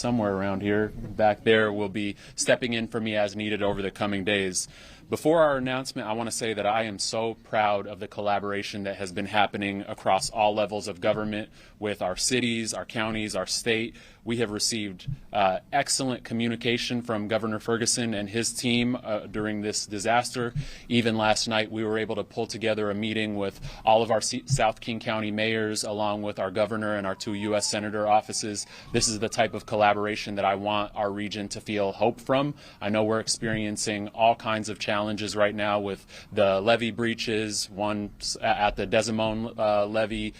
somewhere around here, back there, will be stepping in for me as needed over the coming days. Before our announcement, I want to say that I am so proud of the collaboration that has been happening across all levels of government with our cities, our counties, our state. We have received excellent communication from Governor Ferguson and his team during this disaster. Even last night, we were able to pull together a meeting with all of our South King County mayors, along with our governor and our 2 U.S. Senator offices. This is the type of collaboration that I want our region to feel hope from. I know we're experiencing all kinds of challenges right now with the levee breaches, one at the Desimone levee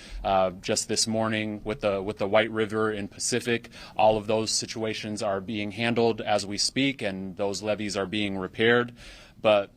just this morning with the White River in Pacific. All of those situations are being handled as we speak, and those levees are being repaired. But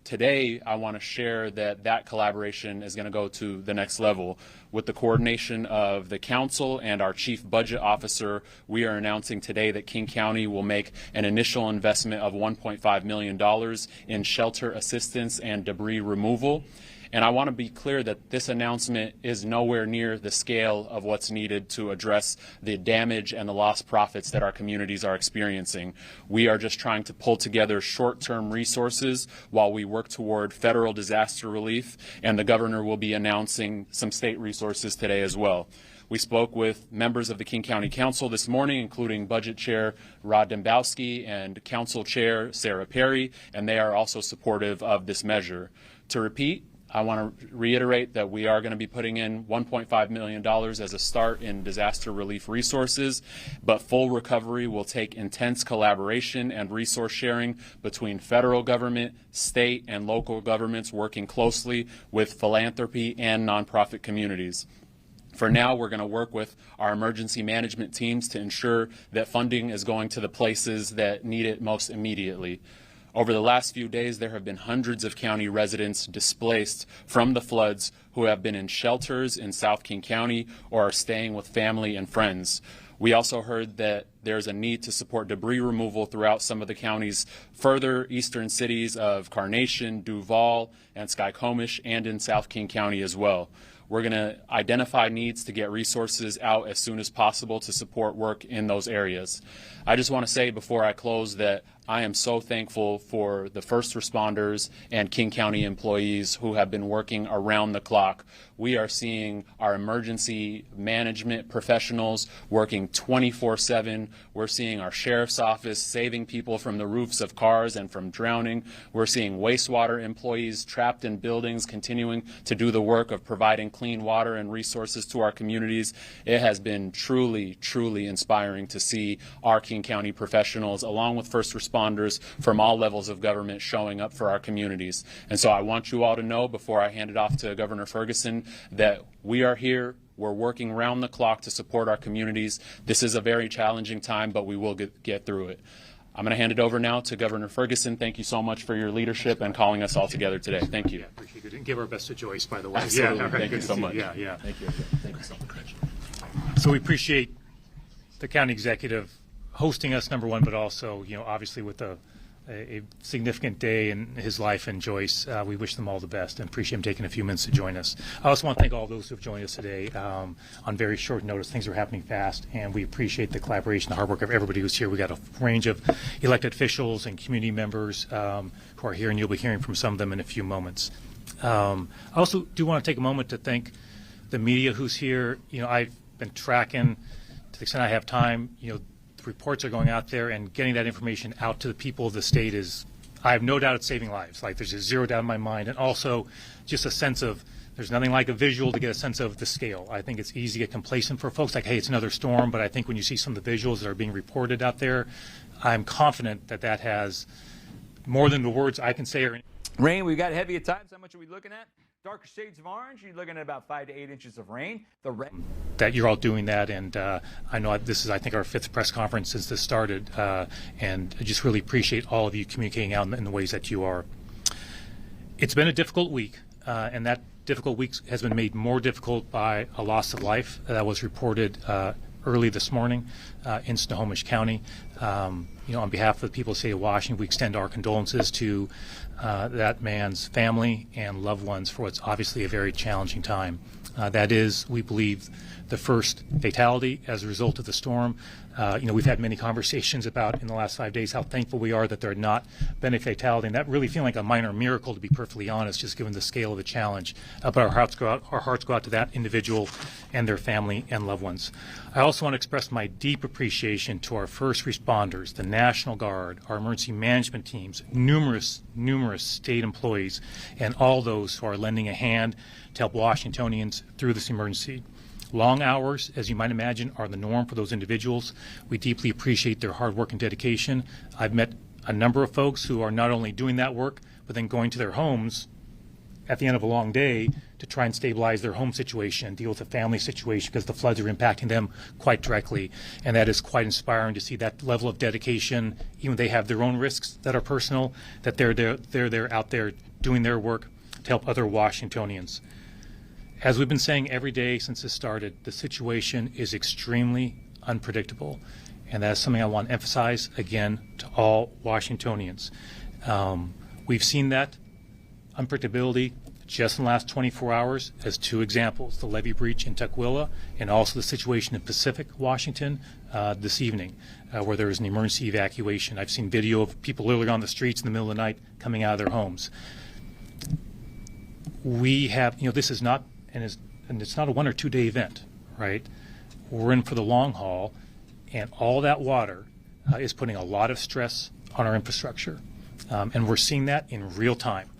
today, I want to share that collaboration is going to go to the next level. With the coordination of the council and our chief budget officer, we are announcing today that King County will make an initial investment of $1.5 million in shelter assistance and debris removal. And I want to be clear that this announcement is nowhere near the scale of what's needed to address the damage and the lost profits that our communities are experiencing. We are just trying to pull together short-term resources while we work toward federal disaster relief, and the governor will be announcing some state resources today as well. We spoke with members of the King County Council this morning, including Budget Chair Rod Dembowski and Council Chair Sarah Perry, and they are also supportive of this measure. To repeat, I want to reiterate that we are going to be putting in $1.5 million as a start in disaster relief resources, but full recovery will take intense collaboration and resource sharing between federal government, state, and local governments working closely with philanthropy and nonprofit communities. For now, we're going to work with our emergency management teams to ensure that funding is going to the places that need it most immediately. Over the last few days, there have been hundreds of county residents displaced from the floods who have been in shelters in South King County or are staying with family and friends. We also heard that there's a need to support debris removal throughout some of the county's further eastern cities of Carnation, Duval, and Skykomish, and in South King County as well. We're going to identify needs to get resources out as soon as possible to support work in those areas. I just want to say before I close that I am so thankful for the first responders and King County employees who have been working around the clock. We are seeing our emergency management professionals working 24/7. We're seeing our sheriff's office saving people from the roofs of cars and from drowning. We're seeing wastewater employees trapped in buildings continuing to do the work of providing clean water and resources to our communities. It has been truly, truly inspiring to see our King County professionals, along with first responders from all levels of government, showing up for our communities. And so I want you all to know, before I hand it off to Governor Ferguson, that we are here. We're working round the clock to support our communities. This is a very challenging time, but we will get through it. I'm going to hand it over now to Governor Ferguson. Thank you so much for your leadership and calling us all together today. Thank you. Yeah, appreciate it. And give our best to Joyce, by the way. Absolutely. Yeah, right. Thank you so much. Yeah. Thank you. Thank you so much. So we appreciate the county executive hosting us, number one, but also, obviously with a significant day in his life and Joyce, we wish them all the best and appreciate him taking a few minutes to join us. I also want to thank all those who have joined us today on very short notice. Things are happening fast, and we appreciate the collaboration, the hard work of everybody who's here. We got a range of elected officials and community members who are here, and you'll be hearing from some of them in a few moments. I also do want to take a moment to thank the media who's here. I've been tracking, to the extent I have time, the reports are going out there, and getting that information out to the people of the state is, I have no doubt it's saving lives. Like, there's just zero doubt in my mind. And also just a sense of, there's nothing like a visual to get a sense of the scale. I think it's easy to get complacent for folks, like, hey, it's another storm. But I think when you see some of the visuals that are being reported out there, I'm confident that that has more than the words I can say. Rain, we've got heavy at times. How much are we looking at? Darker shades of orange, you're looking at about 5 to 8 inches of rain. That you're all doing that, and I know this is, I think, our 5th press conference since this started, and I just really appreciate all of you communicating out in the ways that you are. It's been a difficult week, and that difficult week has been made more difficult by a loss of life that was reported early this morning in Snohomish County. On behalf of the people of the state of Washington, we extend our condolences to that man's family and loved ones for what's obviously a very challenging time. That is, we believe, the first fatality as a result of the storm. We've had many conversations about in the last 5 days how thankful we are that there had not been a fatality, and that really feeling like a minor miracle, to be perfectly honest, just given the scale of the challenge. But our hearts go out to that individual and their family and loved ones. I also want to express my deep appreciation to our first responders, the National Guard, our emergency management teams, numerous state employees, and all those who are lending a hand to help Washingtonians through this emergency. Long hours, as you might imagine, are the norm for those individuals. We deeply appreciate their hard work and dedication. I've met a number of folks who are not only doing that work, but then going to their homes at the end of a long day to try and stabilize their home situation and deal with the family situation because the floods are impacting them quite directly. And that is quite inspiring to see that level of dedication, even they have their own risks that are personal, that they're out there doing their work to help other Washingtonians. As we've been saying every day since this started, the situation is extremely unpredictable, and that is something I want to emphasize again to all Washingtonians. We've seen that unpredictability just in the last 24 hours as two examples, the levee breach in Tukwila and also the situation in Pacific Washington this evening where there was an emergency evacuation. I've seen video of people literally on the streets in the middle of the night coming out of their homes. We have, this is not, and it's not a 1 or 2 day event, right? We're in for the long haul, and all that water is putting a lot of stress on our infrastructure. And we're seeing that in real time.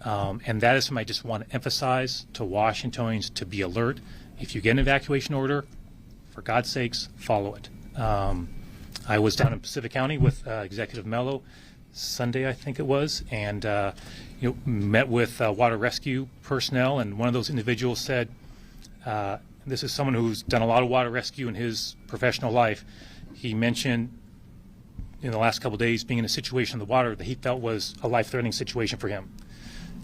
And that is something I just want to emphasize to Washingtonians to be alert. If you get an evacuation order, for God's sakes, follow it. I was down in Pacific County with Executive Mello Sunday, I think it was, and met with water rescue personnel, and one of those individuals said, this is someone who's done a lot of water rescue in his professional life. He mentioned in the last couple of days being in a situation in the water that he felt was a life-threatening situation for him.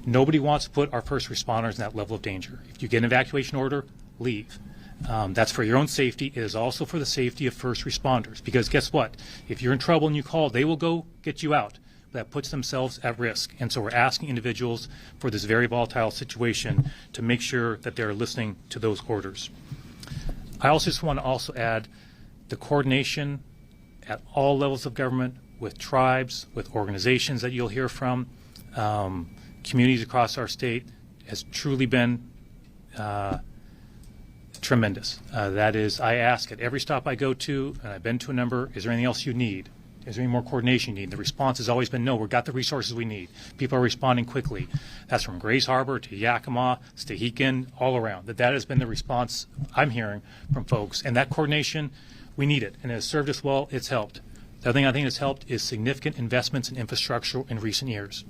Nobody wants to put our first responders in that level of danger. If you get an evacuation order, leave. That's for your own safety. It is also for the safety of first responders, because guess what? If you're in trouble and you call, they will go get you out. That puts themselves at risk. And so we're asking individuals for this very volatile situation to make sure that they're listening to those orders. I also just want to also add the coordination at all levels of government with tribes, with organizations that you'll hear from, communities across our state has truly been tremendous. That is, I ask at every stop I go to, and I've been to a number, is there anything else you need? Is there any more coordination you need? The response has always been, no, we've got the resources we need. People are responding quickly. That's from Grays Harbor to Yakima, Stehekin, all around. That has been the response I'm hearing from folks. And that coordination, we need it. And it has served us well. It's helped. The other thing I think has helped is significant investments in infrastructure in recent years.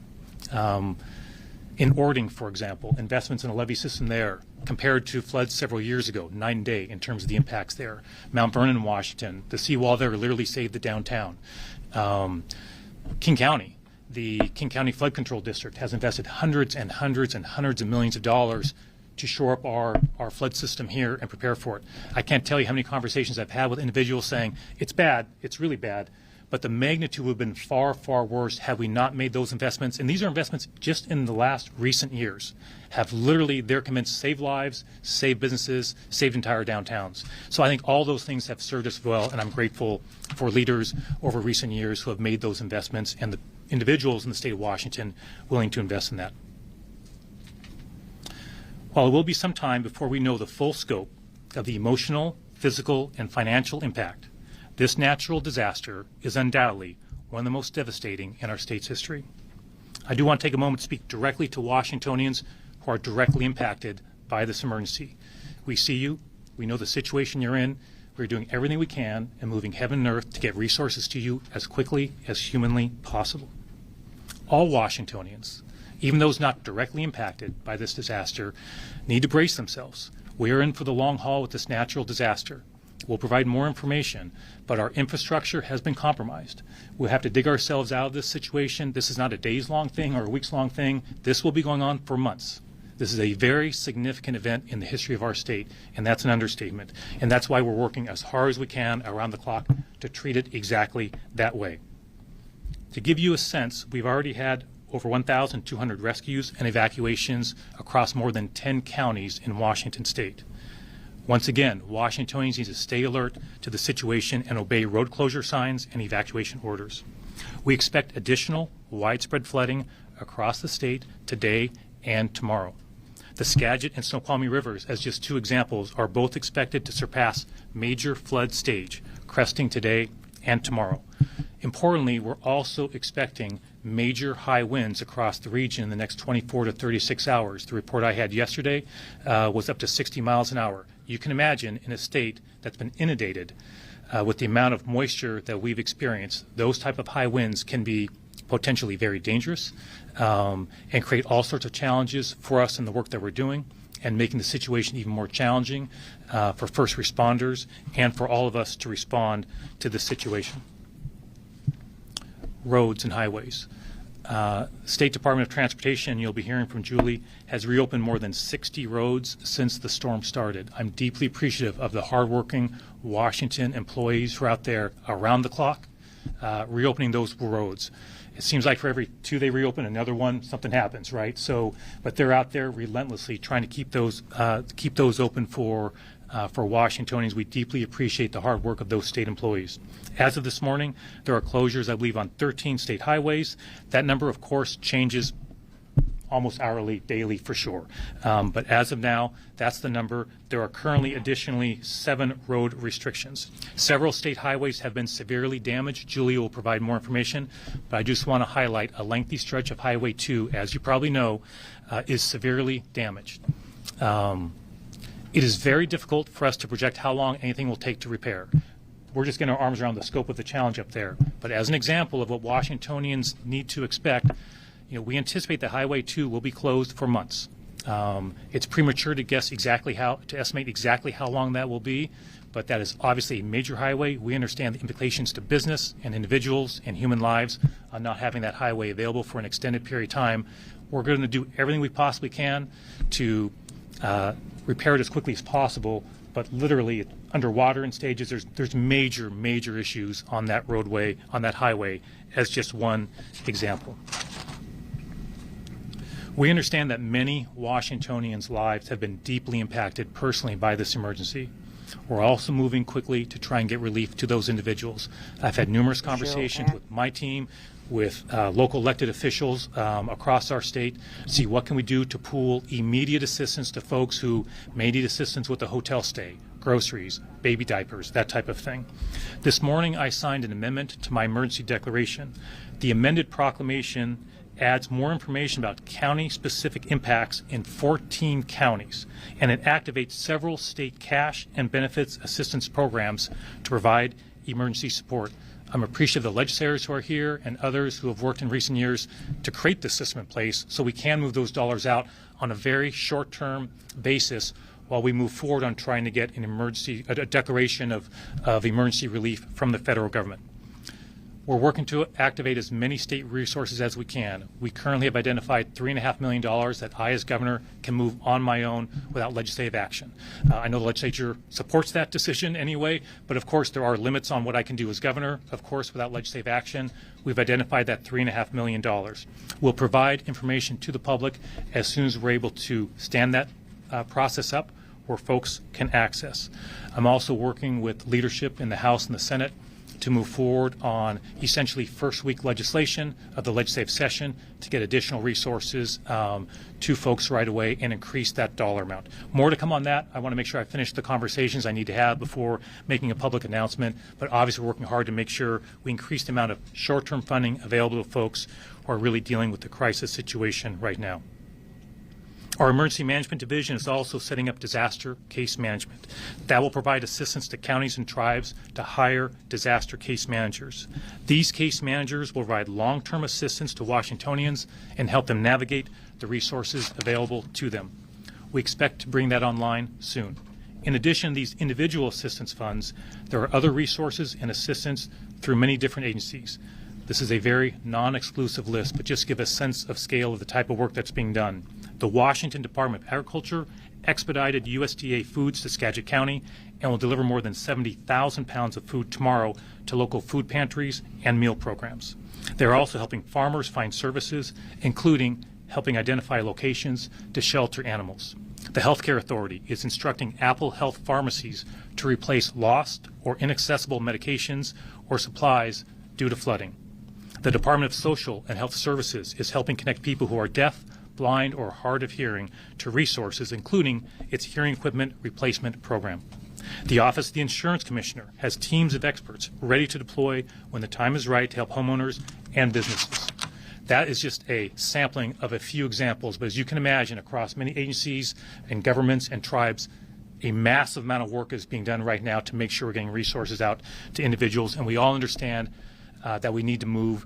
In Ording, for example, investments in a levee system there compared to floods several years ago, night and day in terms of the impacts there. Mount Vernon, Washington, the seawall there literally saved the downtown. King County, the King County Flood Control District has invested hundreds and hundreds and hundreds of millions of dollars to shore up our flood system here and prepare for it. I can't tell you how many conversations I've had with individuals saying, it's bad, it's really bad, but the magnitude would have been far, far worse had we not made those investments. And these are investments just in the last recent years, have literally, their commitments saved lives, saved businesses, saved entire downtowns. So I think all those things have served us well, and I'm grateful for leaders over recent years who have made those investments and the individuals in the state of Washington willing to invest in that. While it will be some time before we know the full scope of the emotional, physical, and financial impact, this natural disaster is undoubtedly one of the most devastating in our state's history. I do want to take a moment to speak directly to Washingtonians who are directly impacted by this emergency. We see you. We know the situation you're in. We're doing everything we can and moving heaven and earth to get resources to you as quickly as humanly possible. All Washingtonians, even those not directly impacted by this disaster, need to brace themselves. We are in for the long haul with this natural disaster. We'll provide more information, but our infrastructure has been compromised. We'll have to dig ourselves out of this situation. This is not a days-long thing or a weeks-long thing. This will be going on for months. This is a very significant event in the history of our state, and that's an understatement. And that's why we're working as hard as we can around the clock to treat it exactly that way. To give you a sense, we've already had over 1,200 rescues and evacuations across more than 10 counties in Washington state. Once again, Washingtonians need to stay alert to the situation and obey road closure signs and evacuation orders. We expect additional widespread flooding across the state today and tomorrow. The Skagit and Snoqualmie rivers, as just two examples, are both expected to surpass major flood stage, cresting today and tomorrow. Importantly, we're also expecting major high winds across the region in the next 24 to 36 hours. The report I had yesterday was up to 60 miles an hour. You can imagine in a state that's been inundated with the amount of moisture that we've experienced, those type of high winds can be potentially very dangerous and create all sorts of challenges for us in the work that we're doing, and making the situation even more challenging for first responders and for all of us to respond to this situation. Roads and highways. State Department of Transportation, you'll be hearing from Julie, has reopened more than 60 roads since the storm started. I'm deeply appreciative of the hardworking Washington employees who are out there around the clock reopening those roads. It seems like for every two they reopen, another one, something happens, right? So, but they're out there relentlessly trying to keep those open for Washingtonians. We deeply appreciate the hard work of those state employees. As of this morning, there are closures, I believe, on 13 state highways. That number, of course, changes almost hourly, daily for sure. But as of now, that's the number. There are currently additionally 7 road restrictions. Several state highways have been severely damaged. Julia will provide more information, but I just want to highlight a lengthy stretch of Highway 2, as you probably know, is severely damaged. It is very difficult for us to project how long anything will take to repair. We're just getting our arms around the scope of the challenge up there. But as an example of what Washingtonians need to expect, we anticipate that Highway 2 will be closed for months. It's premature to estimate exactly how long that will be, but that is obviously a major highway. We understand the implications to business and individuals and human lives on not having that highway available for an extended period of time. We're going to do everything we possibly can to repair it as quickly as possible, but literally underwater in stages. There's major issues on that roadway, on that highway, as just one example. We understand that many Washingtonians' lives have been deeply impacted personally by this emergency. We're also moving quickly to try and get relief to those individuals. I've had numerous conversations with my team, with local elected officials across our state, see what can we do to pool immediate assistance to folks who may need assistance with a hotel stay, groceries, baby diapers, that type of thing. This morning I signed an amendment to my emergency declaration. The amended proclamation adds more information about county-specific impacts in 14 counties, and it activates several state cash and benefits assistance programs to provide emergency support. I'm appreciative of the legislators who are here and others who have worked in recent years to create this system in place so we can move those dollars out on a very short-term basis while we move forward on trying to get a declaration of emergency relief from the federal government. We're working to activate as many state resources as we can. We currently have identified $3.5 million that I, as governor, can move on my own without legislative action. I know the legislature supports that decision anyway, but of course there are limits on what I can do as governor. Of course, without legislative action, we've identified that $3.5 million. We'll provide information to the public as soon as we're able to stand that process up where folks can access. I'm also working with leadership in the House and the Senate to move forward on essentially first week legislation of the legislative session to get additional resources to folks right away and increase that dollar amount. More to come on that. I want to make sure I finish the conversations I need to have before making a public announcement, but obviously we're working hard to make sure we increase the amount of short-term funding available to folks who are really dealing with the crisis situation right now. Our Emergency Management Division is also setting up disaster case management. That will provide assistance to counties and tribes to hire disaster case managers. These case managers will provide long-term assistance to Washingtonians and help them navigate the resources available to them. We expect to bring that online soon. In addition to these individual assistance funds, there are other resources and assistance through many different agencies. This is a very non-exclusive list, but just give a sense of scale of the type of work that's being done. The Washington Department of Agriculture expedited USDA foods to Skagit County and will deliver more than 70,000 pounds of food tomorrow to local food pantries and meal programs. They're also helping farmers find services, including helping identify locations to shelter animals. The Healthcare Authority is instructing Apple Health pharmacies to replace lost or inaccessible medications or supplies due to flooding. The Department of Social and Health Services is helping connect people who are deaf, blind, or hard of hearing to resources, including its hearing equipment replacement program. The Office of the Insurance Commissioner has teams of experts ready to deploy when the time is right to help homeowners and businesses. That is just a sampling of a few examples, but as you can imagine, across many agencies and governments and tribes, a massive amount of work is being done right now to make sure we're getting resources out to individuals, and we all understand that we need to move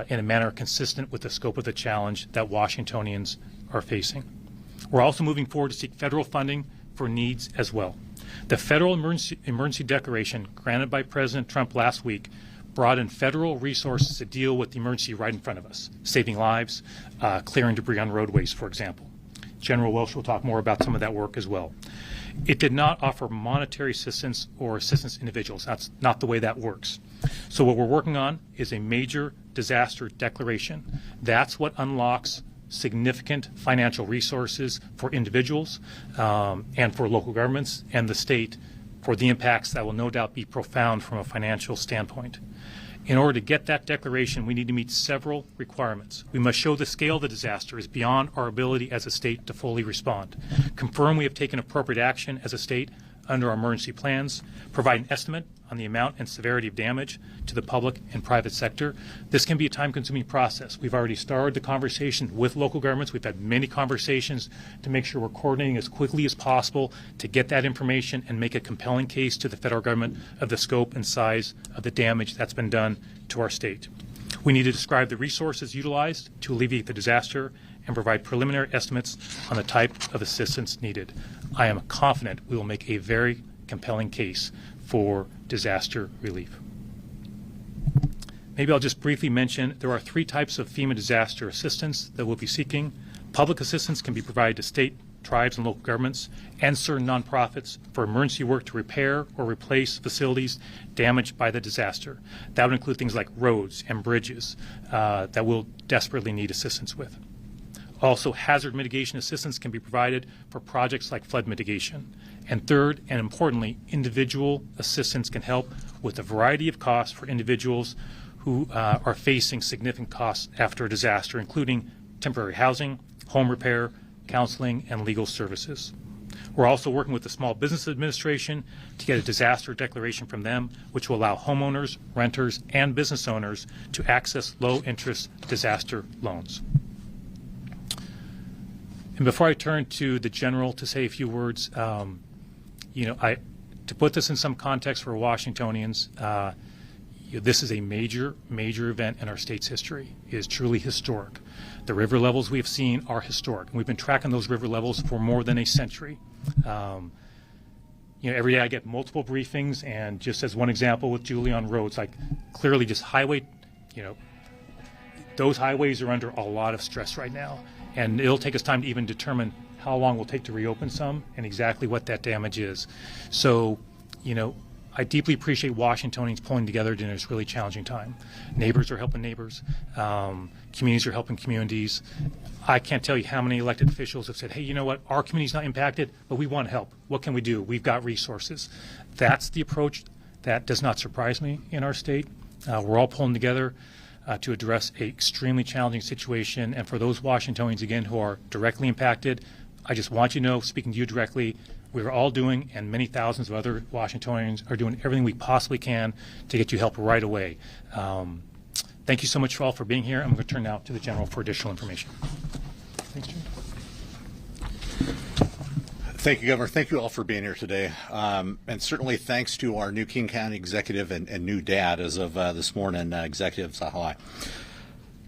in a manner consistent with the scope of the challenge that Washingtonians are facing. We're also moving forward to seek federal funding for needs as well. The federal emergency declaration granted by President Trump last week brought in federal resources to deal with the emergency right in front of us, saving lives, clearing debris on roadways, for example. General Welsh will talk more about some of that work as well. It did not offer monetary assistance or assistance to individuals. That's not the way that works. So what we're working on is a major disaster declaration. That's what unlocks significant financial resources for individuals and for local governments and the state for the impacts that will no doubt be profound from a financial standpoint. In order to get that declaration, we need to meet several requirements. We must show the scale of the disaster is beyond our ability as a state to fully respond, confirm we have taken appropriate action as a state under our emergency plans, provide an estimate on the amount and severity of damage to the public and private sector. This can be a time-consuming process. We've already started the conversation with local governments. We've had many conversations to make sure we're coordinating as quickly as possible to get that information and make a compelling case to the federal government of the scope and size of the damage that's been done to our state. We need to describe the resources utilized to alleviate the disaster and provide preliminary estimates on the type of assistance needed. I am confident we will make a very compelling case for disaster relief. Maybe I'll just briefly mention there are 3 types of FEMA disaster assistance that we'll be seeking. Public assistance can be provided to state, tribes, and local governments and certain nonprofits for emergency work to repair or replace facilities damaged by the disaster. That would include things like roads and bridges that we'll desperately need assistance with. Also, hazard mitigation assistance can be provided for projects like flood mitigation. And third, and importantly, individual assistance can help with a variety of costs for individuals who are facing significant costs after a disaster, including temporary housing, home repair, counseling, and legal services. We're also working with the Small Business Administration to get a disaster declaration from them, which will allow homeowners, renters, and business owners to access low-interest disaster loans. And before I turn to the general to say a few words, to put this in some context for Washingtonians, this is a major event in our state's history. It is truly historic. The river levels we have seen are historic. And we've been tracking those river levels for more than a century. Every day I get multiple briefings, and just as one example with Julie on roads, like clearly just highway, those highways are under a lot of stress right now. And it'll take us time to even determine how long it will take to reopen some and exactly what that damage is. So, I deeply appreciate Washingtonians pulling together during this really challenging time. Neighbors are helping neighbors. Communities are helping communities. I can't tell you how many elected officials have said, hey, you know what, our community's not impacted, but we want help. What can we do? We've got resources. That's the approach that does not surprise me in our state. We're all pulling together to address an extremely challenging situation. And for those Washingtonians, again, who are directly impacted, I just want you to know, speaking to you directly, we're all doing, and many thousands of other Washingtonians are doing everything we possibly can to get you help right away. Thank you so much all for being here. I'm going to turn now to the General for additional information. Thanks, Jim. Thank you, Governor. Thank you all for being here today. And certainly thanks to our new King County executive and new dad as of this morning, Executive Zahilay.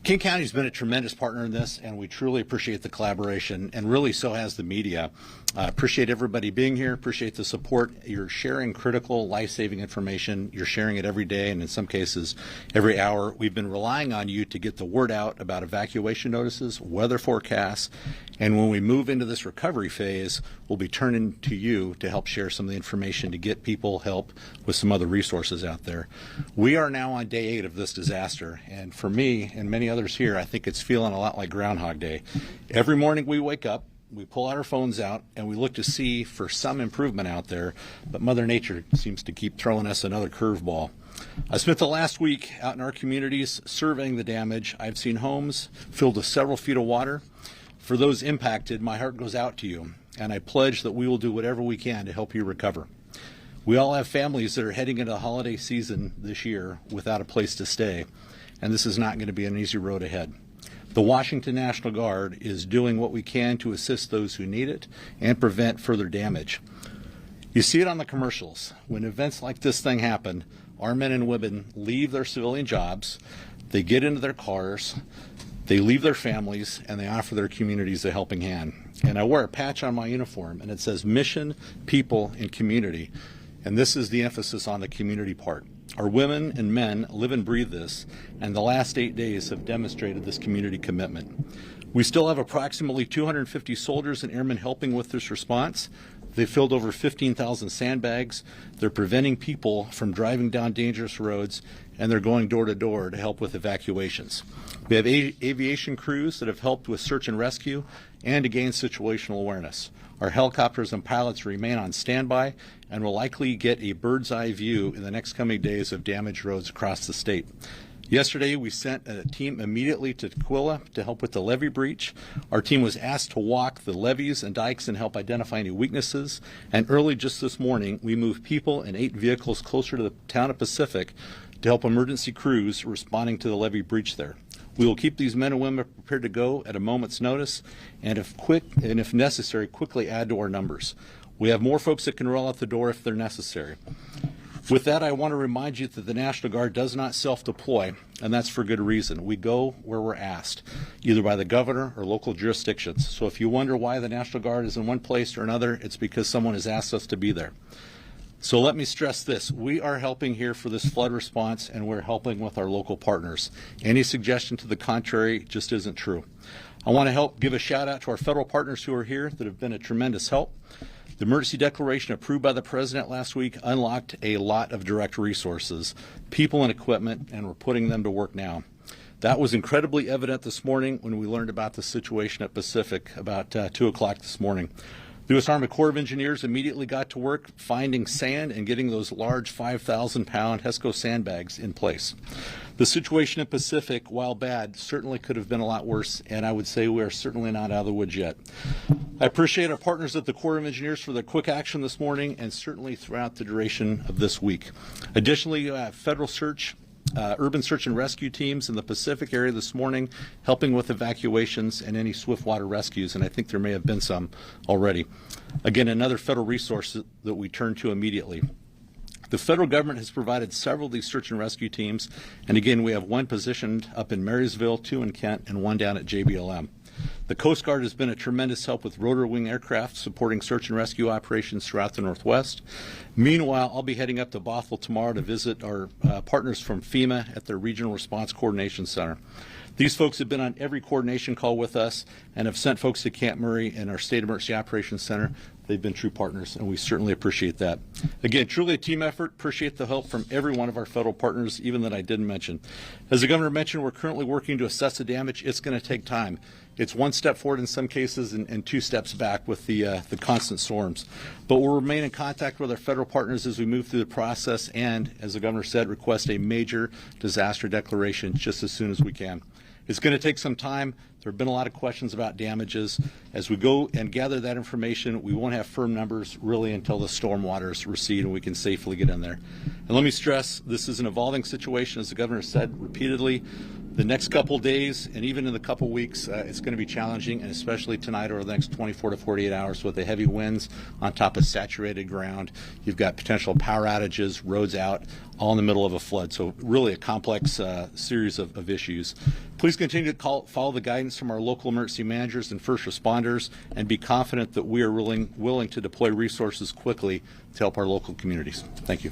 King County has been a tremendous partner in this, and we truly appreciate the collaboration, and really so has the media. Appreciate everybody being here, appreciate the support. You're sharing critical life-saving information. You're sharing it every day, and in some cases every hour. We've been relying on you to get the word out about evacuation notices, weather forecasts, and when we move into this recovery phase, we'll be turning to you to help share some of the information to get people help with some other resources out there. We are now on day 8 of this disaster, and for me and many others here, I think it's feeling a lot like Groundhog Day. Every morning we wake up, we pull our phones out and we look to see for some improvement out there, but Mother Nature seems to keep throwing us another curveball. I spent the last week out in our communities surveying the damage. I've seen homes filled with several feet of water. For those impacted, my heart goes out to you, and I pledge that we will do whatever we can to help you recover. We all have families that are heading into the holiday season this year without a place to stay, and this is not going to be an easy road ahead. The Washington National Guard is doing what we can to assist those who need it and prevent further damage. You see it on the commercials. When events like this thing happen, our men and women leave their civilian jobs, they get into their cars, they leave their families, and they offer their communities a helping hand. And I wear a patch on my uniform, and it says mission, people, and community. And this is the emphasis on the community part. Our women and men live and breathe this, and the last 8 days have demonstrated this community commitment. We still have approximately 250 soldiers and airmen helping with this response. They filled over 15,000 sandbags. They're preventing people from driving down dangerous roads, and they're going door to door to help with evacuations. We have aviation crews that have helped with search and rescue and to gain situational awareness. Our helicopters and pilots remain on standby and will likely get a bird's eye view in the next coming days of damaged roads across the state. Yesterday, we sent a team immediately to Tequila to help with the levee breach. Our team was asked to walk the levees and dikes and help identify any weaknesses. And early just this morning, we moved people and 8 vehicles closer to the town of Pacific to help emergency crews responding to the levee breach there. We will keep these men and women prepared to go at a moment's notice, and if necessary, quickly add to our numbers. We have more folks that can roll out the door if they're necessary. With that, I want to remind you that the National Guard does not self-deploy, and that's for good reason. We go where we're asked, either by the governor or local jurisdictions. So if you wonder why the National Guard is in one place or another, it's because someone has asked us to be there. So let me stress this. We are helping here for this flood response, and we're helping with our local partners. Any suggestion to the contrary just isn't true. I want to give a shout out to our federal partners who are here that have been a tremendous help. The emergency declaration approved by the President last week unlocked a lot of direct resources, people and equipment, and we're putting them to work now. That was incredibly evident this morning when we learned about the situation at Pacific about 2 o'clock this morning. The U.S. Army Corps of Engineers immediately got to work finding sand and getting those large 5,000-pound HESCO sandbags in place. The situation at Pacific, while bad, certainly could have been a lot worse, and I would say we are certainly not out of the woods yet. I appreciate our partners at the Corps of Engineers for their quick action this morning and certainly throughout the duration of this week. Additionally, you have federal urban search and rescue teams in the Pacific area this morning helping with evacuations and any swift water rescues, and I think there may have been some already. Again, another federal resource that we turn to immediately. The federal government has provided several of these search and rescue teams, and again, we have one positioned up in Marysville, 2 in Kent, and one down at JBLM. The Coast Guard has been a tremendous help with rotor wing aircraft supporting search and rescue operations throughout the Northwest. Meanwhile, I'll be heading up to Bothell tomorrow to visit our partners from FEMA at their Regional Response Coordination Center. These folks have been on every coordination call with us and have sent folks to Camp Murray and our State Emergency Operations Center. They've been true partners, and we certainly appreciate that. Again, truly a team effort. Appreciate the help from every one of our federal partners, even that I didn't mention. As the governor mentioned, we're currently working to assess the damage. It's going to take time. It's one step forward in some cases and 2 steps back with the constant storms. But we'll remain in contact with our federal partners as we move through the process and, as the governor said, request a major disaster declaration just as soon as we can. It's going to take some time. There have been a lot of questions about damages. As we go and gather that information, we won't have firm numbers really until the storm waters recede and we can safely get in there. And let me stress, this is an evolving situation, as the governor said repeatedly. The next couple days and even in the couple weeks, it's going to be challenging, and especially tonight or the next 24 to 48 hours with the heavy winds on top of saturated ground. You've got potential power outages, roads out, all in the middle of a flood. So really a complex series of issues. Please continue to follow the guidance from our local emergency managers and first responders and be confident that we are willing to deploy resources quickly to help our local communities. Thank you.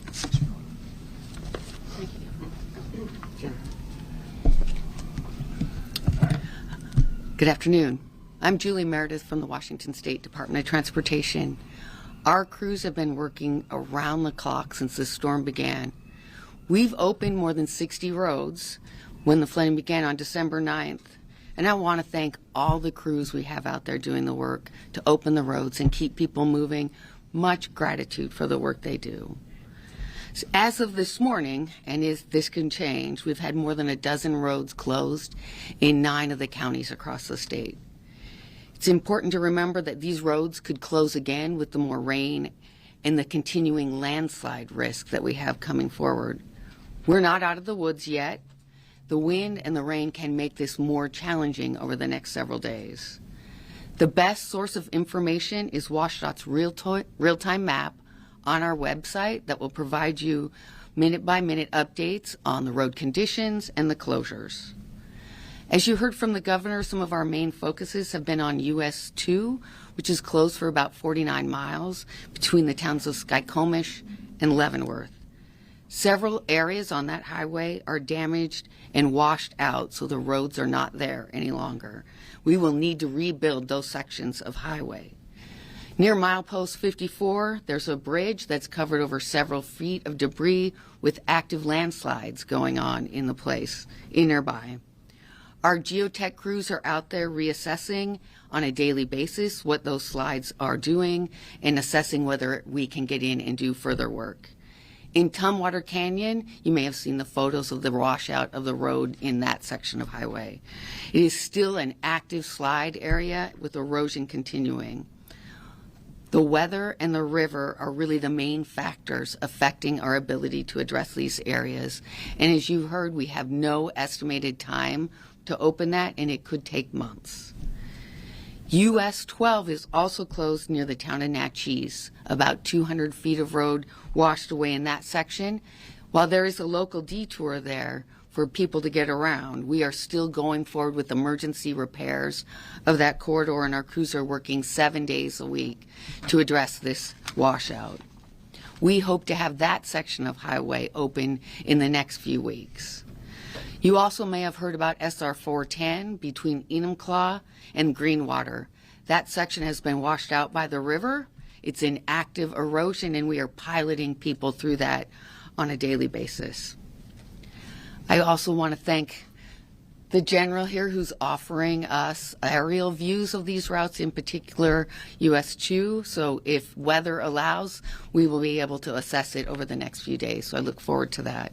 Good afternoon. I'm Julie Meredith from the Washington State Department of Transportation. Our crews have been working around the clock since this storm began. We've opened more than 60 roads when the flooding began on December 9th. And I want to thank all the crews we have out there doing the work to open the roads and keep people moving. Much gratitude for the work they do. So as of this morning, and this can change, we've had more than a dozen roads closed in 9 of the counties across the state. It's important to remember that these roads could close again with the more rain and the continuing landslide risk that we have coming forward. We're not out of the woods yet. The wind and the rain can make this more challenging over the next several days. The best source of information is WashDOT's real-time map on our website that will provide you minute-by-minute updates on the road conditions and the closures. As you heard from the governor, some of our main focuses have been on US 2, which is closed for about 49 miles between the towns of Skykomish and Leavenworth. Several areas on that highway are damaged and washed out, so the roads are not there any longer. We will need to rebuild those sections of highway. Near milepost 54, there's a bridge that's covered over several feet of debris with active landslides going on in the place nearby. Our geotech crews are out there reassessing on a daily basis what those slides are doing and assessing whether we can get in and do further work. In Tumwater Canyon, you may have seen the photos of the washout of the road in that section of highway. It is still an active slide area with erosion continuing. The weather and the river are really the main factors affecting our ability to address these areas. And as you heard, we have no estimated time to open that, and it could take months. US 12 is also closed near the town of Natchez. About 200 feet of road washed away in that section. While there is a local detour there for people to get around, we are still going forward with emergency repairs of that corridor, and our crews are working 7 days a week to address this washout. We hope to have that section of highway open in the next few weeks. You also may have heard about SR 410 between Enumclaw and Greenwater. That section has been washed out by the river. It's in active erosion, and we are piloting people through that on a daily basis. I also want to thank the general here who's offering us aerial views of these routes, in particular US 2. So if weather allows, we will be able to assess it over the next few days. So I look forward to that.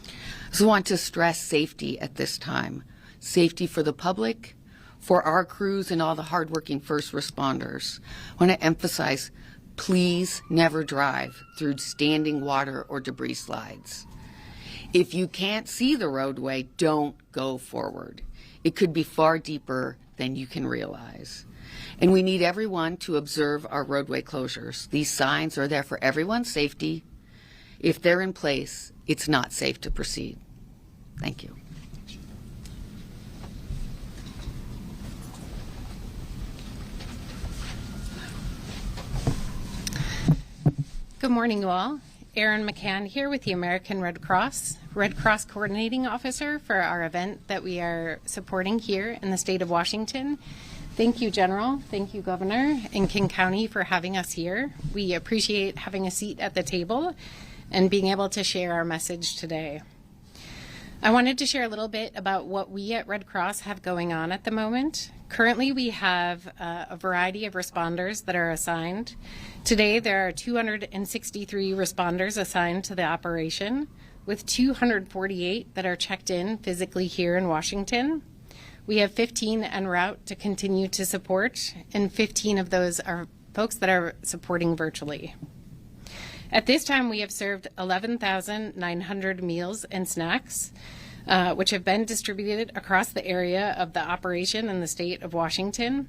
I also want to stress safety at this time. Safety for the public, for our crews, and all the hardworking first responders. I want to emphasize, please never drive through standing water or debris slides. If you can't see the roadway, don't go forward. It could be far deeper than you can realize. And we need everyone to observe our roadway closures. These signs are there for everyone's safety. If they're in place, it's not safe to proceed. Thank you. Good morning, you all. Erin McCann here with the American Red Cross Coordinating Officer for our event that we are supporting here in the state of Washington. Thank you, General. Thank you, Governor and King County, for having us here. We appreciate having a seat at the table and being able to share our message today. I wanted to share a little bit about what we at Red Cross have going on at the moment. Currently, we have a variety of responders that are assigned. Today, there are 263 responders assigned to the operation, with 248 that are checked in physically here in Washington. We have 15 en route to continue to support, and 15 of those are folks that are supporting virtually. At this time, we have served 11,900 meals and snacks, which have been distributed across the area of the operation in the state of Washington.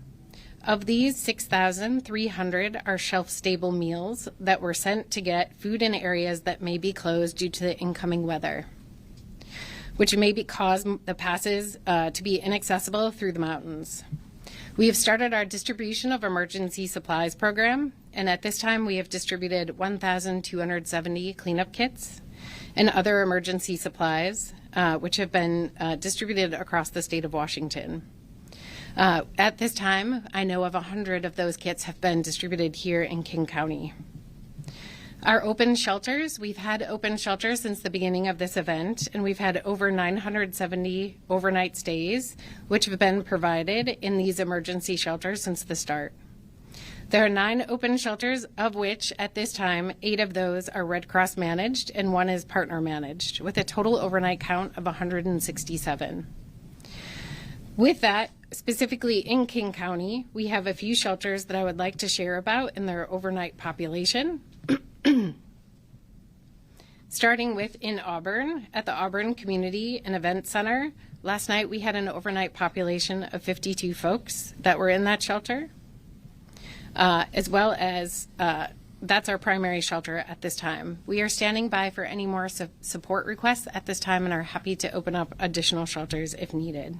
Of these, 6,300 are shelf-stable meals that were sent to get food in areas that may be closed due to the incoming weather, which may cause the passes to be inaccessible through the mountains. We have started our distribution of emergency supplies program, and at this time we have distributed 1,270 cleanup kits and other emergency supplies, which have been distributed across the state of Washington. At this time, I know of 100 of those kits have been distributed here in King County. Our open shelters, we've had open shelters since the beginning of this event, and we've had over 970 overnight stays, which have been provided in these emergency shelters since the start. There are 9 open shelters, of which at this time, 8 of those are Red Cross managed and 1 is partner managed, with a total overnight count of 167. With that, specifically in King County, we have a few shelters that I would like to share about in their overnight population. Starting with in Auburn, at the Auburn Community and Event Center, last night we had an overnight population of 52 folks that were in that shelter, as well as that's our primary shelter at this time. We are standing by for any more support requests at this time and are happy to open up additional shelters if needed.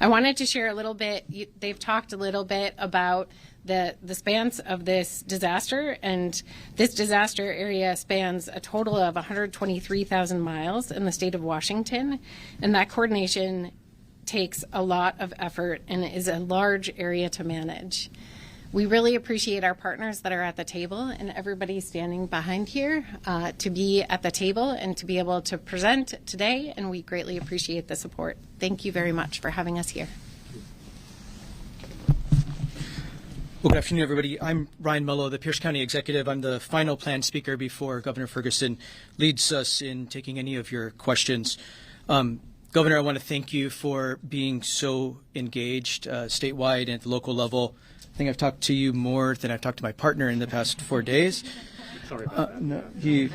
I wanted to share a little bit, they've talked a little bit about the spans of this disaster, and this disaster area spans a total of 123,000 miles in the state of Washington, and that coordination takes a lot of effort and is a large area to manage. We really appreciate our partners that are at the table and everybody standing behind here to be at the table and to be able to present today, and we greatly appreciate the support. Thank you very much for having us here. Well, good afternoon, everybody. I'm Ryan Mello, the Pierce County Executive. I'm the final planned speaker before Governor Ferguson leads us in taking any of your questions. Governor, I want to thank you for being so engaged statewide and at the local level. I think I've talked to you more than I've talked to my partner in the past 4 days. Sorry about that. No, he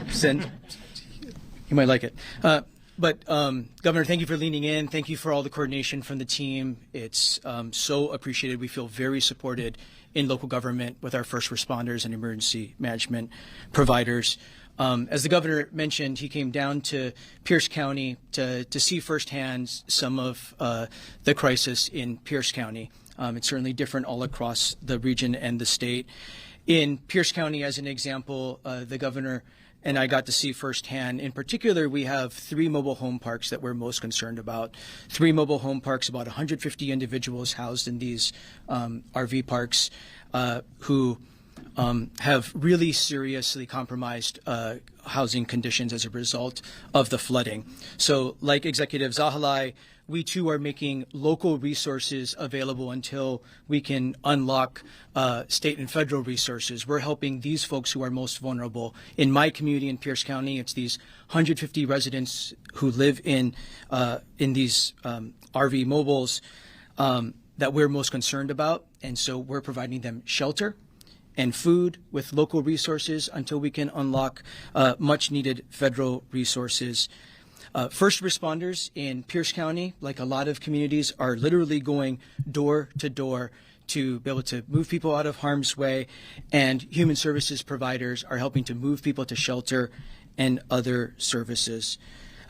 might like it. But Governor, thank you for leaning in. Thank you for all the coordination from the team. It's so appreciated. We feel very supported in local government with our first responders and emergency management providers. As the governor mentioned, he came down to Pierce County to see firsthand some of the crisis in Pierce County. It's certainly different all across the region and the state. In Pierce County, as an example, the governor and I got to see firsthand. In particular, we have 3 mobile home parks that we're most concerned about. 3 mobile home parks, about 150 individuals housed in these RV parks who have really seriously compromised housing conditions as a result of the flooding. So like Executive Zahilay, we too are making local resources available until we can unlock state and federal resources. We're helping these folks who are most vulnerable. In my community in Pierce County, it's these 150 residents who live in these RV mobiles that we're most concerned about. And so we're providing them shelter and food with local resources until we can unlock much needed federal resources. First responders in Pierce County, like a lot of communities, are literally going door to door to be able to move people out of harm's way, and human services providers are helping to move people to shelter and other services.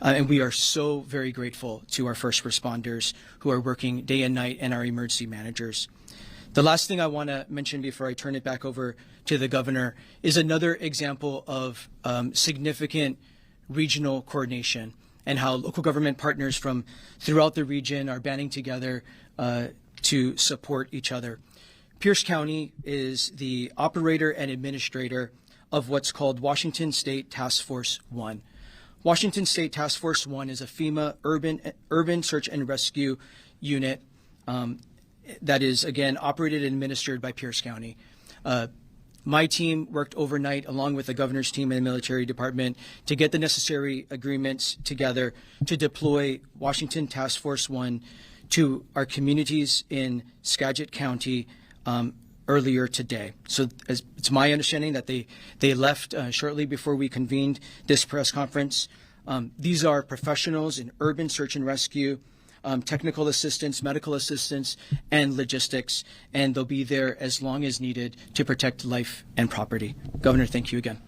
And we are so very grateful to our first responders who are working day and night and our emergency managers. The last thing I want to mention before I turn it back over to the governor is another example of significant regional coordination and how local government partners from throughout the region are banding together to support each other. Pierce County is the operator and administrator of what's called Washington State Task Force 1. Washington State Task Force 1 is a FEMA urban search and rescue unit that is, again, operated and administered by Pierce County. My team worked overnight along with the governor's team and the military department to get the necessary agreements together to deploy Washington Task Force 1 to our communities in Skagit County earlier today. So it's my understanding that they left shortly before we convened this press conference. These are professionals in urban search and rescue, technical assistance, medical assistance, and logistics, and they'll be there as long as needed to protect life and property. Governor, thank you again.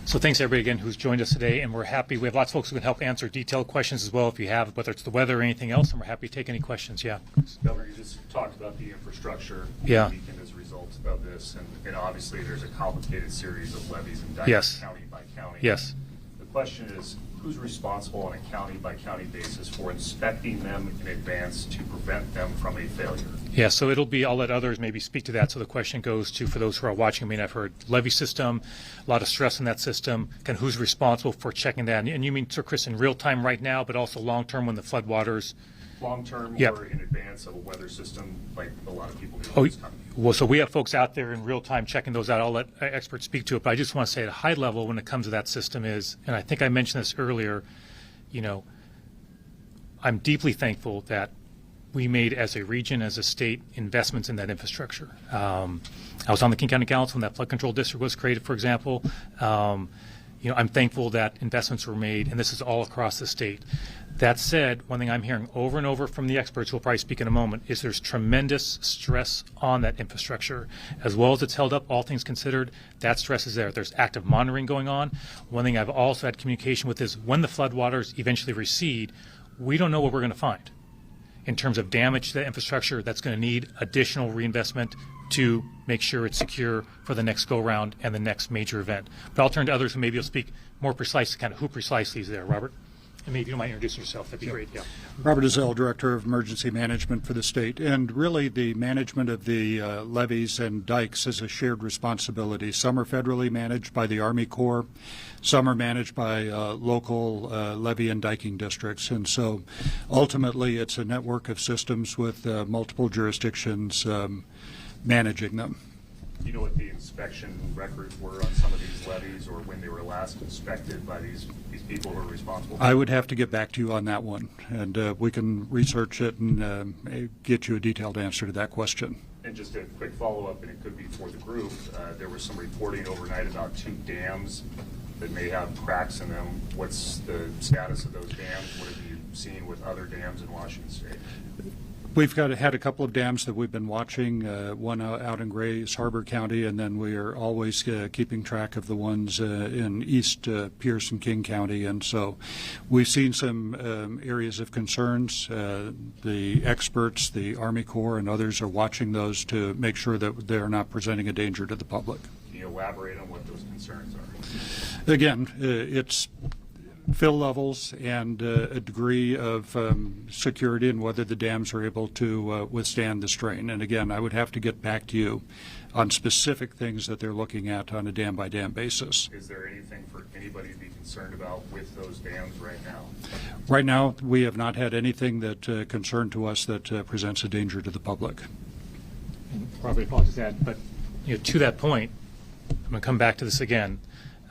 So thanks everybody again who's joined us today, and we're happy. We have lots of folks who can help answer detailed questions as well if you have, whether it's the weather or anything else, and we're happy to take any questions. Yeah. Governor, you just talked about the infrastructure Yeah. weakened as a result of this, and obviously there's a complicated series of levies indicted Yes. county by county. Yes. The question is, who's responsible on a county-by-county basis for inspecting them in advance to prevent them from a failure? Yeah, so it'll be, I'll let others maybe speak to that. So the question goes to, for those who are watching, I mean, I've heard levee system, a lot of stress in that system, kind of who's responsible for checking that. And you mean, Sir Chris, in real time right now, but also long term when the floodwaters? Long term Yep. or in advance of a weather system, like a lot of people do. Oh, this time. well, so we have folks out there in real time checking those out. I'll let experts speak to it, but I just want to say at a high level when it comes to that system is, and I think I mentioned this earlier, you know, I'm deeply thankful that we made as a region, as a state, investments in that infrastructure. I was on the King County Council when that flood control district was created, for example. You know, I'm thankful that investments were made, and this is all across the state. That said, one thing I'm hearing over and over from the experts, who will probably speak in a moment, is there's tremendous stress on that infrastructure. As well as it's held up, all things considered, that stress is there. There's active monitoring going on. One thing I've also had communication with is when the floodwaters eventually recede, we don't know what we're going to find in terms of damage to the infrastructure that's going to need additional reinvestment to make sure it's secure for the next go-round and the next major event. But I'll turn to others who maybe will speak more precisely, kind of who precisely is there. Robert? And maybe you don't mind introducing yourself. That'd be great. Yeah. Robert Zahilay, Director of Emergency Management for the state. And really the management of the levees and dikes is a shared responsibility. Some are federally managed by the Army Corps. Some are managed by local levee and diking districts. And so ultimately it's a network of systems with multiple jurisdictions managing them. Do you know what the inspection records were on some of these levees, or when they were last inspected by these people who are responsible? I would have to get back to you on that one, and we can research it and get you a detailed answer to that question. And just a quick follow-up, and it could be for the group, there was some reporting overnight about 2 dams that may have cracks in them. What's the status of those dams? What have you seen with other dams in Washington State? We've had a couple of dams that we've been watching, one out in Grays Harbor County, and then we are always keeping track of the ones in East Pierce and King County. And so we've seen some areas of concerns. The experts, the Army Corps, and others are watching those to make sure that they're not presenting a danger to the public. Can you elaborate on what those concerns are? Again, it's fill levels and a degree of security and whether the dams are able to withstand the strain. And again, I would have to get back to you on specific things that they're looking at on a dam-by-dam basis. Is there anything for anybody to be concerned about with those dams right now? Right now, we have not had anything that concerned to us that presents a danger to the public. And Robert, apologies for that, but you know, to that point, I'm going to come back to this again.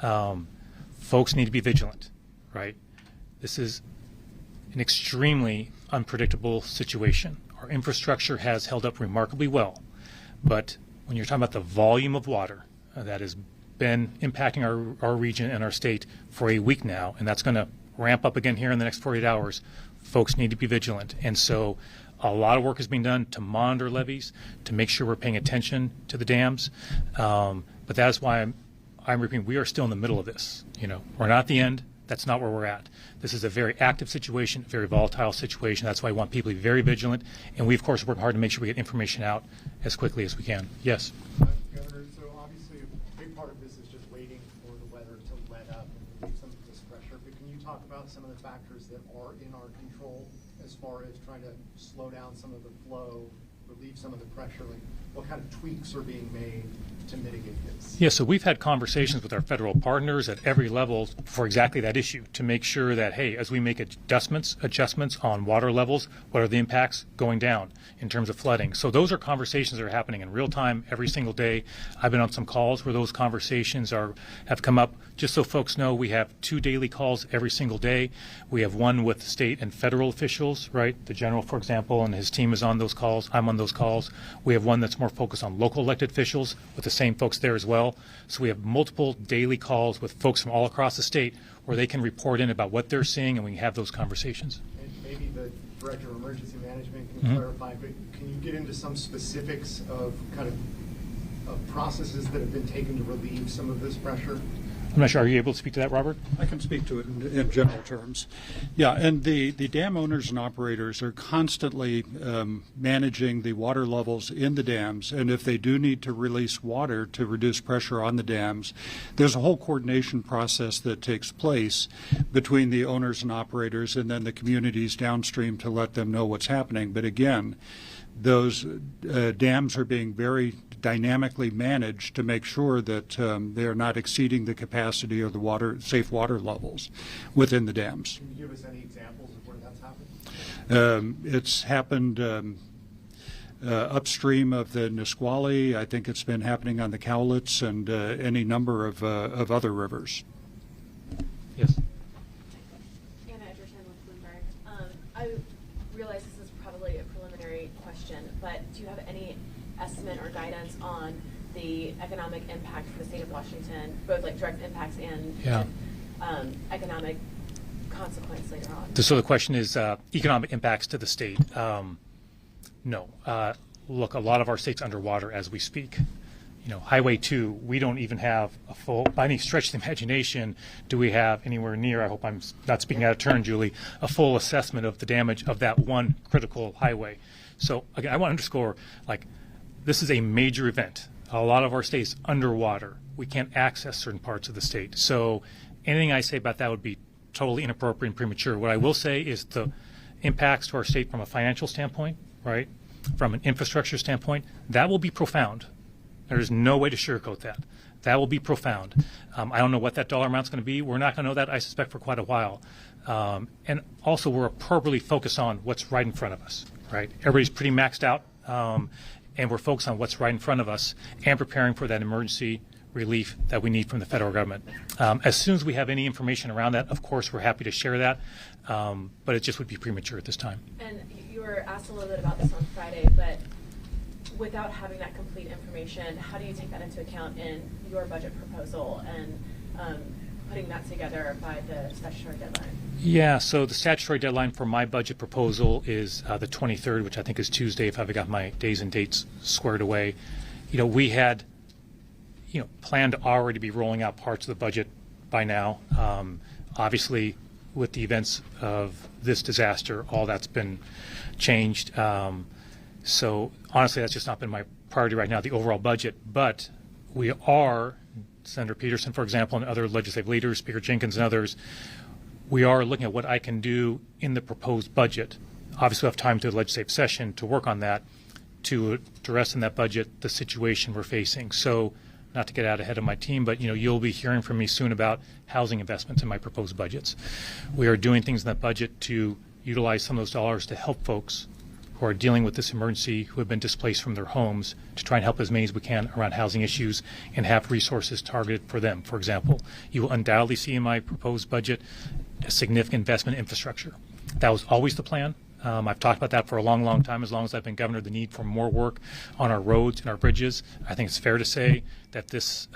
Folks need to be vigilant. Right? This is an extremely unpredictable situation. Our infrastructure has held up remarkably well, but when you're talking about the volume of water that has been impacting our region and our state for a week now, and that's going to ramp up again here in the next 48 hours, folks need to be vigilant. And so a lot of work is being done to monitor levees, to make sure we're paying attention to the dams. But that's why I'm repeating, we are still in the middle of this. You know, we're not at the end. That's not where we're at. This is a very active situation, very volatile situation. That's why I want people to be very vigilant. And we, of course, work hard to make sure we get information out as quickly as we can. Yes? Governor, so obviously a big part of this is just waiting for the weather to let up and relieve some of this pressure. But can you talk about some of the factors that are in our control as far as trying to slow down some of the flow, relieve some of the pressure? Like what kind of tweaks are being made to mitigate this? Yeah, so we've had conversations with our federal partners at every level for exactly that issue, to make sure that, hey, as we make adjustments on water levels, what are the impacts going down in terms of flooding? So those are conversations that are happening in real time every single day. I've been on some calls where those conversations have come up. Just so folks know, we have 2 daily calls every single day. We have one with state and federal officials, right? The general, for example, and his team is on those calls. I'm on those calls. We have one that's more focused on local elected officials with the same folks there as well. So we have multiple daily calls with folks from all across the state where they can report in about what they're seeing, and we can have those conversations. And maybe the Director of Emergency Management can clarify, but can you get into some specifics of kind of processes that have been taken to relieve some of this pressure? I'm not sure. Are you able to speak to that, Robert? I can speak to it in general terms. Yeah, and the dam owners and operators are constantly managing the water levels in the dams, and if they do need to release water to reduce pressure on the dams, there's a whole coordination process that takes place between the owners and operators and then the communities downstream to let them know what's happening. But again, those dams are being very dynamically managed to make sure that they are not exceeding the capacity or the safe water levels within the dams. Can you give us any examples of where that's happened? It's happened upstream of the Nisqually. I think it's been happening on the Cowlitz and any number of other rivers. Yes. Anna Edgerton with Bloomberg. I realize this is probably a preliminary question, but do you have any estimate or guidance on the economic impact for the state of Washington, both like direct impacts and economic consequence later on? So the question is economic impacts to the state. No. Look, a lot of our state's underwater as we speak. You know, Highway 2, we don't even have a full, by any stretch of the imagination, do we have anywhere near, I hope I'm not speaking out of turn, Julie, a full assessment of the damage of that one critical highway. So again, I want to underscore, like, this is a major event. A lot of our state's underwater. We can't access certain parts of the state. So anything I say about that would be totally inappropriate and premature. What I will say is the impacts to our state from a financial standpoint, right, from an infrastructure standpoint, that will be profound. There's no way to sugarcoat that. That will be profound. I don't know what that dollar amount's going to be. We're not going to know that, I suspect, for quite a while. And also, we're appropriately focused on what's right in front of us, right? Everybody's pretty maxed out. And we're focused on what's right in front of us and preparing for that emergency relief that we need from the federal government. As soon as we have any information around that, of course, we're happy to share that, but it just would be premature at this time. And you were asked a little bit about this on Friday, but without having that complete information, how do you take that into account in your budget proposal and putting that together by the statutory deadline? Yeah, so the statutory deadline for my budget proposal is the 23rd, which I think is Tuesday if I've got my days and dates squared away. You know, we had, planned to already be rolling out parts of the budget by now. Obviously, with the events of this disaster, all that's been changed. So honestly, that's just not been my priority right now, the overall budget. But we are, Senator Peterson, for example, and other legislative leaders, Speaker Jenkins and others, we are looking at what I can do in the proposed budget. Obviously, we have time to the legislative session to work on that, to address in that budget the situation we're facing. So not to get out ahead of my team, but you'll be hearing from me soon about housing investments in my proposed budgets. We are doing things in that budget to utilize some of those dollars to help folks who are dealing with this emergency, who have been displaced from their homes, to try and help as many as we can around housing issues and have resources targeted for them. For example, you will undoubtedly see in my proposed budget a significant investment in infrastructure. That was always the plan. I've talked about that for a long, long time, as long as I've been governor, the need for more work on our roads and our bridges. I think it's fair to say that this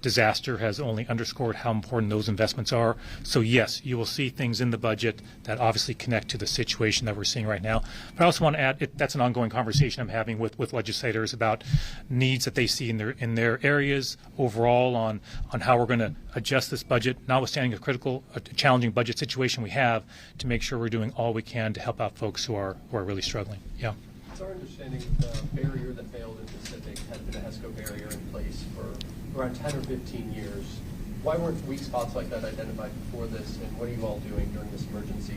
disaster has only underscored how important those investments are. So yes, you will see things in the budget that obviously connect to the situation that we're seeing right now. But I also want to add, that's an ongoing conversation I'm having with legislators about needs that they see in their areas overall on how we're going to adjust this budget, notwithstanding a challenging budget situation we have, to make sure we're doing all we can to help out folks who are really struggling. Yeah. It's our understanding the barrier that failed in Pacific had been a HESCO barrier in place for around 10 or 15 years. Why weren't weak spots like that identified before this, and what are you all doing during this emergency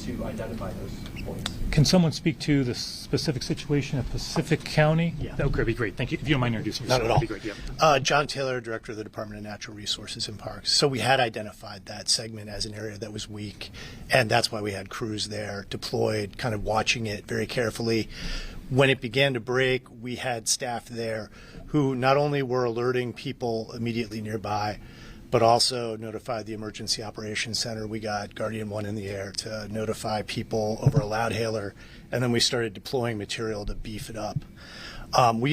to identify those points? Can someone speak to the specific situation of Pacific County? Yeah. That would be great. Thank you. If you don't mind introducing yourself, Not at all. that'd be great. Yeah. John Taylor, Director of the Department of Natural Resources and Parks. So we had identified that segment as an area that was weak, and that's why we had crews there deployed, kind of watching it very carefully. When it began to break, we had staff there who not only were alerting people immediately nearby, but also notified the Emergency Operations Center. We got Guardian 1 in the air to notify people over a loudhailer, and then we started deploying material to beef it up. We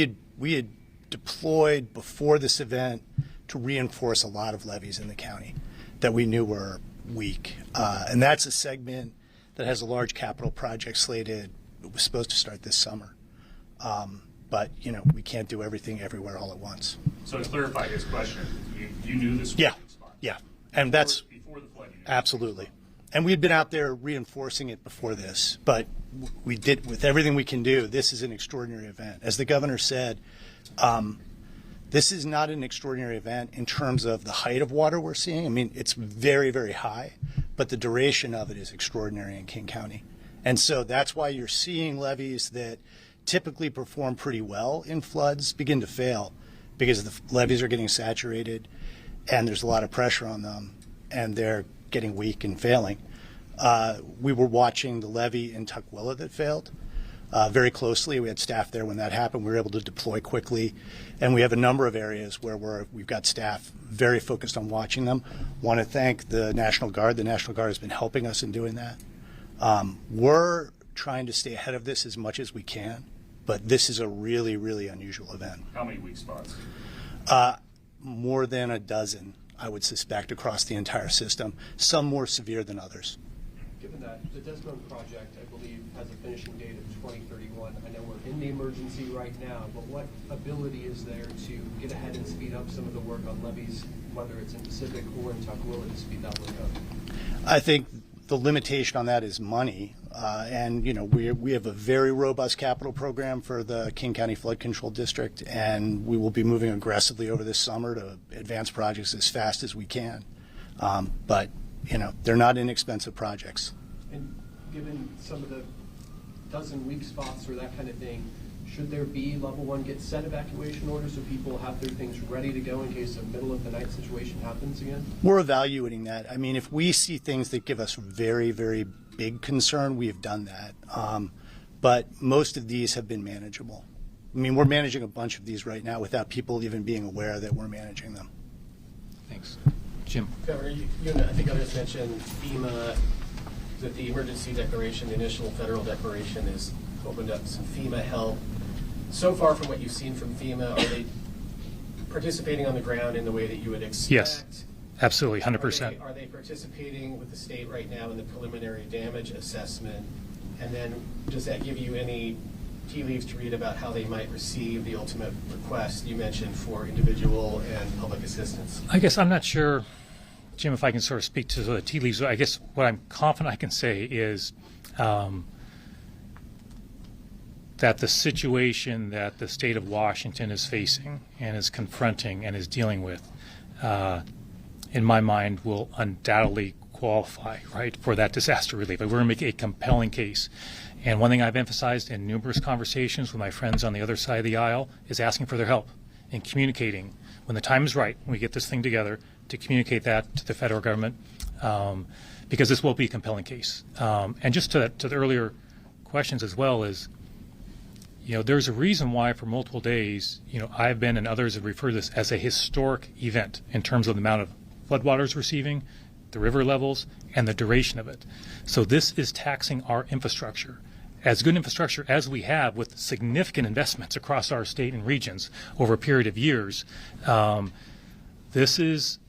had deployed before this event to reinforce a lot of levees in the county that we knew were weak. And that's a segment that has a large capital project slated. It was supposed to start this summer. But, we can't do everything everywhere all at once. So to clarify his question, you knew this was Yeah. going Yeah, and that's before the flood. absolutely. And we had been out there reinforcing it before this, but we did with everything we can do. This is an extraordinary event. As the governor said, this is not an extraordinary event in terms of the height of water we're seeing. I mean, it's very, very high, but the duration of it is extraordinary in King County. And so that's why you're seeing levees that typically perform pretty well in floods begin to fail, because the levees are getting saturated and there's a lot of pressure on them and they're getting weak and failing. We were watching the levee in Tukwila that failed very closely. We had staff there when that happened. We were able to deploy quickly, and we have a number of areas where we've got staff very focused on watching them. Want to thank the National Guard. The National Guard has been helping us in doing that. We're trying to stay ahead of this as much as we can, but this is a really, really unusual event. How many weak spots? More than a dozen, I would suspect, across the entire system, some more severe than others. Given that the Desmond project, I believe, has a finishing date of 2031, I know we're in the emergency right now, but what ability is there to get ahead and speed up some of the work on levees, whether it's in Pacific or in Tukwila, to speed that work up? I think the limitation on that is money, and we have a very robust capital program for the King County Flood Control District, and we will be moving aggressively over this summer to advance projects as fast as we can. But they're not inexpensive projects. And given some of the dozen weak spots or that kind of thing, should there be level 1 get set evacuation orders so people have their things ready to go in case a middle of the night situation happens again? We're evaluating that. I mean, if we see things that give us very, very big concern, we have done that. But most of these have been manageable. I mean, we're managing a bunch of these right now without people even being aware that we're managing them. Thanks. Jim. Governor, you and I think others mentioned FEMA, that the emergency declaration, the initial federal declaration, has opened up some FEMA help. So far from what you've seen from FEMA, are they participating on the ground in the way that you would expect? Yes, absolutely, 100%. Are they participating with the state right now in the preliminary damage assessment? And then does that give you any tea leaves to read about how they might receive the ultimate request you mentioned for individual and public assistance? I guess I'm not sure, Jim, if I can sort of speak to the tea leaves. I guess what I'm confident I can say is that the situation that the state of Washington is facing and is confronting and is dealing with, in my mind, will undoubtedly qualify, right, for that disaster relief. We're going to make a compelling case. And one thing I've emphasized in numerous conversations with my friends on the other side of the aisle is asking for their help in communicating when the time is right, when we get this thing together, to communicate that to the federal government, because this will be a compelling case. And just to the earlier questions as well is, there's a reason why for multiple days, I've been and others have referred to this as a historic event in terms of the amount of floodwaters receiving, the river levels, and the duration of it. So this is taxing our infrastructure, as good infrastructure as we have with significant investments across our state and regions over a period of years. This is,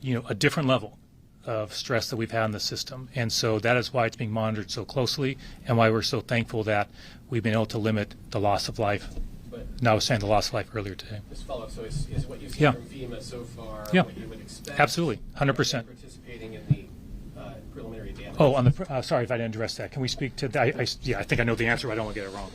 a different level of stress that we've had in the system. And so that is why it's being monitored so closely and why we're so thankful that we've been able to limit the loss of life. But I was saying the loss of life earlier today. Just follow up. So is what you've seen from FEMA so far what you would expect? Absolutely, 100%. Participating in the preliminary damage. Oh, on the sorry if I didn't address that. Can we speak to that? I think I know the answer, but I don't want to get it wrong.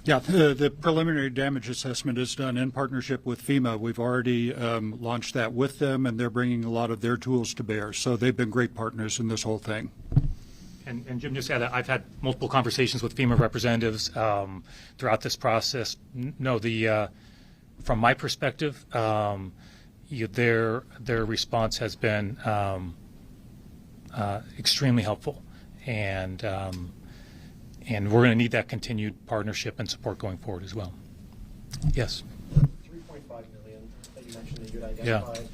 Yeah, the preliminary damage assessment is done in partnership with FEMA. We've already launched that with them, and they're bringing a lot of their tools to bear. So they've been great partners in this whole thing. And Jim just said that I've had multiple conversations with FEMA representatives throughout this process. No, from my perspective, their response has been extremely helpful, and we're going to need that continued partnership and support going forward as well. Yes. $3.5 million that you mentioned that you had identified. Yeah.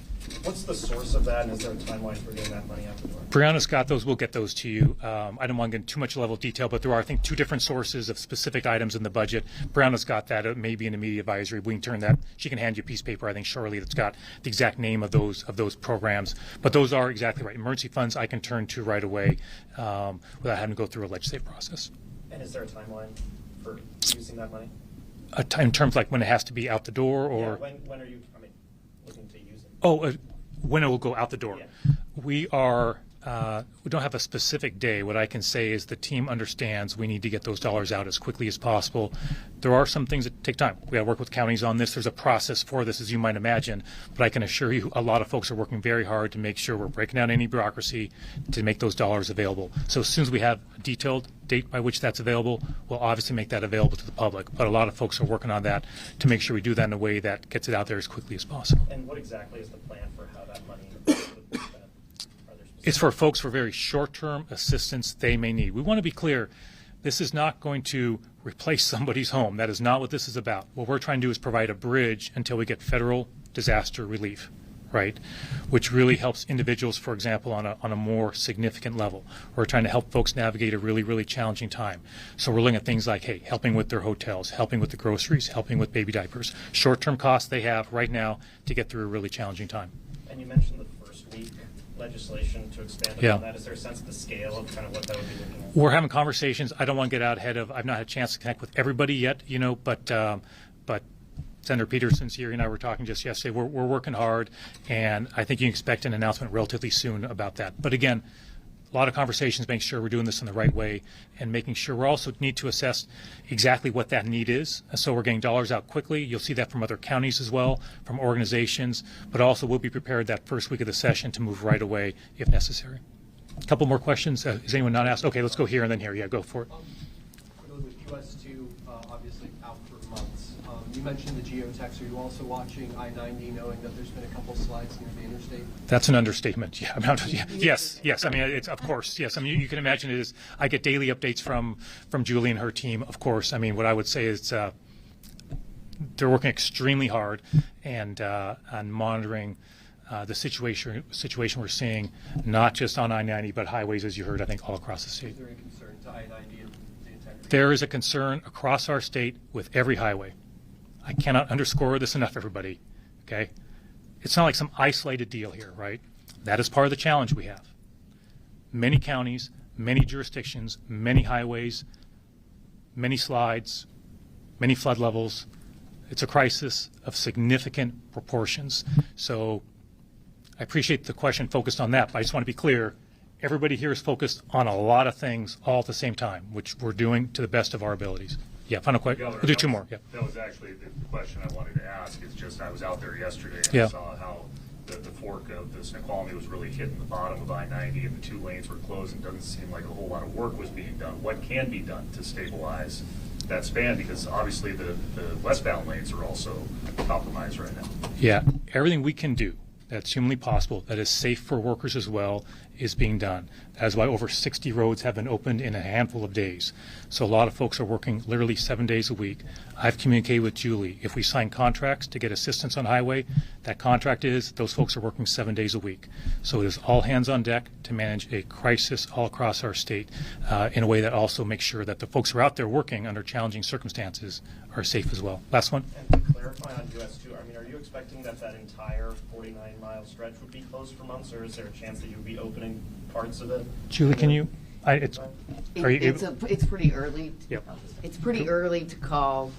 What's the source of that, and is there a timeline for getting that money out the door? Brianna's got those. We'll get those to you. I don't want to get into too much level of detail, but there are, I think, 2 different sources of specific items in the budget. Brianna's got that. It may be in the media advisory. We can turn that. She can hand you a piece of paper, I think, shortly, that's got the exact name of those programs. But those are exactly right. Emergency funds I can turn to right away without having to go through a legislative process. And is there a timeline for using that money? In terms like when it has to be out the door, or when are you looking to use it? Oh, when it will go out the door. We don't have a specific day. What I can say is the team understands we need to get those dollars out as quickly as possible. There are some things that take time. We got to work with counties on this. There's a process for this, as you might imagine. But I can assure you a lot of folks are working very hard to make sure we're breaking down any bureaucracy to make those dollars available. So as soon as we have a detailed date by which that's available, we'll obviously make that available to the public. But a lot of folks are working on that to make sure we do that in a way that gets it out there as quickly as possible. And what exactly is the plan for how that money would be spent? It's for folks for very short-term assistance they may need. We want to be clear, this is not going to replace somebody's home. That is not what this is about. What we're trying to do is provide a bridge until we get federal disaster relief, right? Which really helps individuals, for example, on a more significant level. We're trying to help folks navigate a really, really challenging time. So we're looking at things like, hey, helping with their hotels, helping with the groceries, helping with baby diapers, short-term costs they have right now to get through a really challenging time. And you mentioned the first week legislation to expand upon that. Is there a sense of the scale of kind of what that would be looking at? We're having conversations. I don't want to get out ahead of. I've not had a chance to connect with everybody yet, but Senator Peterson's here and I were talking just yesterday. We're working hard, and I think you can expect an announcement relatively soon about that. But again, a lot of conversations, making sure we're doing this in the right way, and making sure we also need to assess exactly what that need is. So we're getting dollars out quickly. You'll see that from other counties as well, from organizations, but also we'll be prepared that first week of the session to move right away if necessary. A couple more questions. Is anyone not asked? Okay, let's go here and then here. Yeah, go for it. With US2 obviously out for months, you mentioned the geotechs. Are you also watching I-90, knowing that there's been a couple slides near the interstate? That's an understatement. Yeah, yes. I mean, it's of course. Yes, I mean you can imagine it is. I get daily updates from Julie and her team. Of course. I mean, what I would say is they're working extremely hard and on monitoring the situation we're seeing, not just on I-90 but highways, as you heard, I think all across the state. Is there a concern to I-90 and the integrity? There is a concern across our state with every highway. I cannot underscore this enough, everybody. Okay, it's not like some isolated deal here, right? That is part of the challenge we have. Many counties, many jurisdictions, many highways, many slides, many flood levels. It's a crisis of significant proportions. So I appreciate the question focused on that, but I just want to be clear. Everybody here is focused on a lot of things all at the same time, which we're doing to the best of our abilities. Yeah, final question. We'll do two more. Yeah. That was actually the question I wanted to ask. It's just I was out there yesterday and I saw how the fork of the Snoqualmie was really hitting the bottom of I-90 and the two lanes were closed and it doesn't seem like a whole lot of work was being done. What can be done to stabilize that span? Because obviously the westbound lanes are also compromised right now. Yeah, everything we can do that's humanly possible, that is safe for workers as well, is being done. That is why over 60 roads have been opened in a handful of days. So a lot of folks are working literally 7 days a week. I've communicated with Julie. If we sign contracts to get assistance on highway, that contract is those folks are working 7 days a week. So it is all hands on deck to manage a crisis all across our state in a way that also makes sure that the folks who are out there working under challenging circumstances are safe as well. Last one. And to clarify on US2, I mean, are you expecting that entire 49-mile stretch would be closed for months, or is there a chance that you'll be opening parts of it? Julie, can you? It's pretty early. Yep. It's pretty early to call.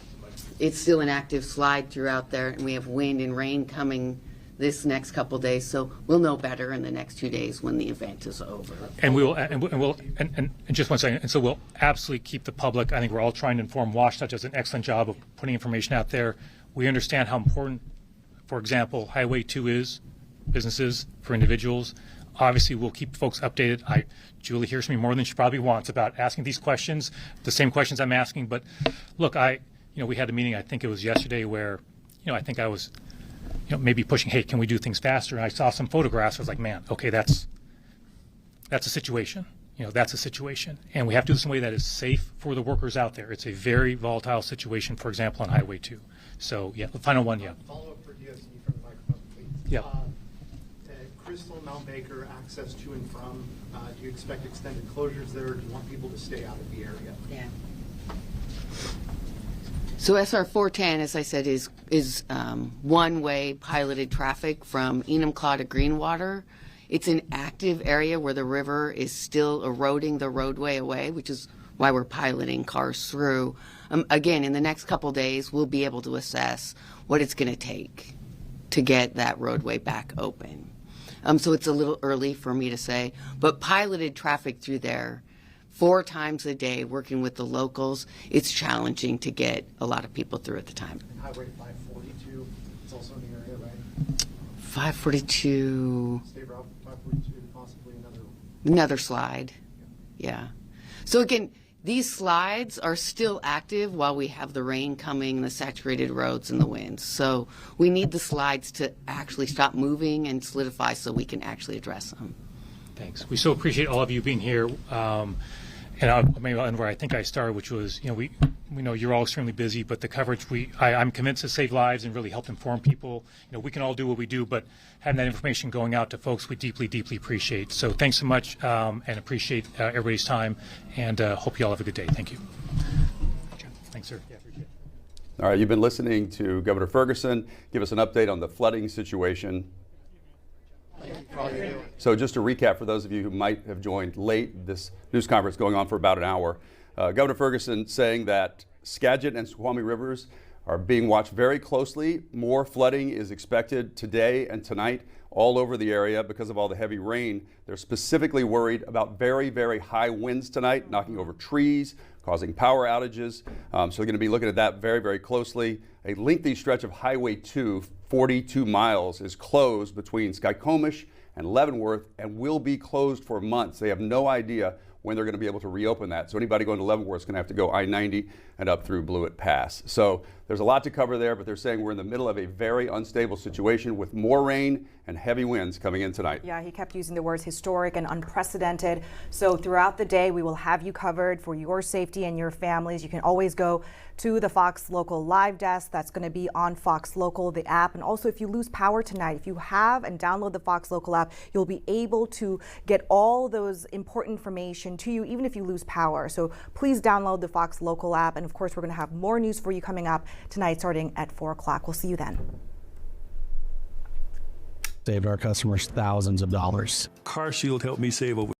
It's still an active slide throughout there, and we have wind and rain coming this next couple of days, so we'll know better in the next 2 days when the event is over. And and just 1 second. And so we'll absolutely keep the public. I think we're all trying to inform. WashDOT does an excellent job of putting information out there. We understand how important, for example, Highway 2 is, businesses, for individuals. Obviously, we'll keep folks updated. Julie hears from me more than she probably wants about asking these questions, the same questions I'm asking. But look, we had a meeting, I think it was yesterday, where, I think I was, maybe pushing, hey, can we do things faster? And I saw some photographs. I was like, man, okay, that's a situation. That's a situation. And we have to do this in a way that is safe for the workers out there. It's a very volatile situation, for example, on Highway 2. So, yeah, the final one, yeah. Follow up for DOC from the microphone, please. Yeah. Crystal, Mount Baker, access to and from, do you expect extended closures there, or do you want people to stay out of the area? Yeah. So SR 410, as I said, is one-way piloted traffic from Enumclaw to Greenwater. It's an active area where the river is still eroding the roadway away, which is why we're piloting cars through. Again, in the next couple days, we'll be able to assess what it's going to take to get that roadway back open. So it's a little early for me to say, but piloted traffic through there 4 times a day, working with the locals, it's challenging to get a lot of people through at the time. And Highway 542, it's also in the area, right? 542. State Route 542, possibly Another slide. Yeah. So again, these slides are still active while we have the rain coming, the saturated roads, and the winds. So we need the slides to actually stop moving and solidify so we can actually address them. Thanks. We so appreciate all of you being here. Maybe I'll end where I think I started, which was, we know you're all extremely busy, but the coverage, I'm convinced to save lives and really help inform people. We can all do what we do, but having that information going out to folks, we deeply, deeply appreciate. So thanks so much, and appreciate everybody's time, and hope you all have a good day. Thank you. Thanks, sir. Yeah, appreciate it. All right, you've been listening to Governor Ferguson give us an update on the flooding situation. So just to recap for those of you who might have joined late, this news conference going on for about an hour. Governor Ferguson saying that Skagit and Squamish rivers are being watched very closely. More flooding is expected today and tonight all over the area because of all the heavy rain. They're specifically worried about very, very high winds tonight, knocking over trees, causing power outages. So they're going to be looking at that very, very closely. A lengthy stretch of Highway 2, 42 miles, is closed between Skycomish and Leavenworth and will be closed for months. They have no idea when they're going to be able to reopen that. So anybody going to Leavenworth is going to have to go I-90 and up through Blewett Pass. So there's a lot to cover there, but they're saying we're in the middle of a very unstable situation with more rain and heavy winds coming in tonight. Yeah, he kept using the words historic and unprecedented. So throughout the day, we will have you covered for your safety and your families. You can always go to the Fox Local Live Desk. That's going to be on Fox Local, the app. And also, if you lose power tonight, if you have and download the Fox Local app, you'll be able to get all those important information to you, even if you lose power. So please download the Fox Local app. And of course, we're going to have more news for you coming up tonight, starting at 4 o'clock. We'll see you then. Saved our customers thousands of dollars. CarShield helped me save over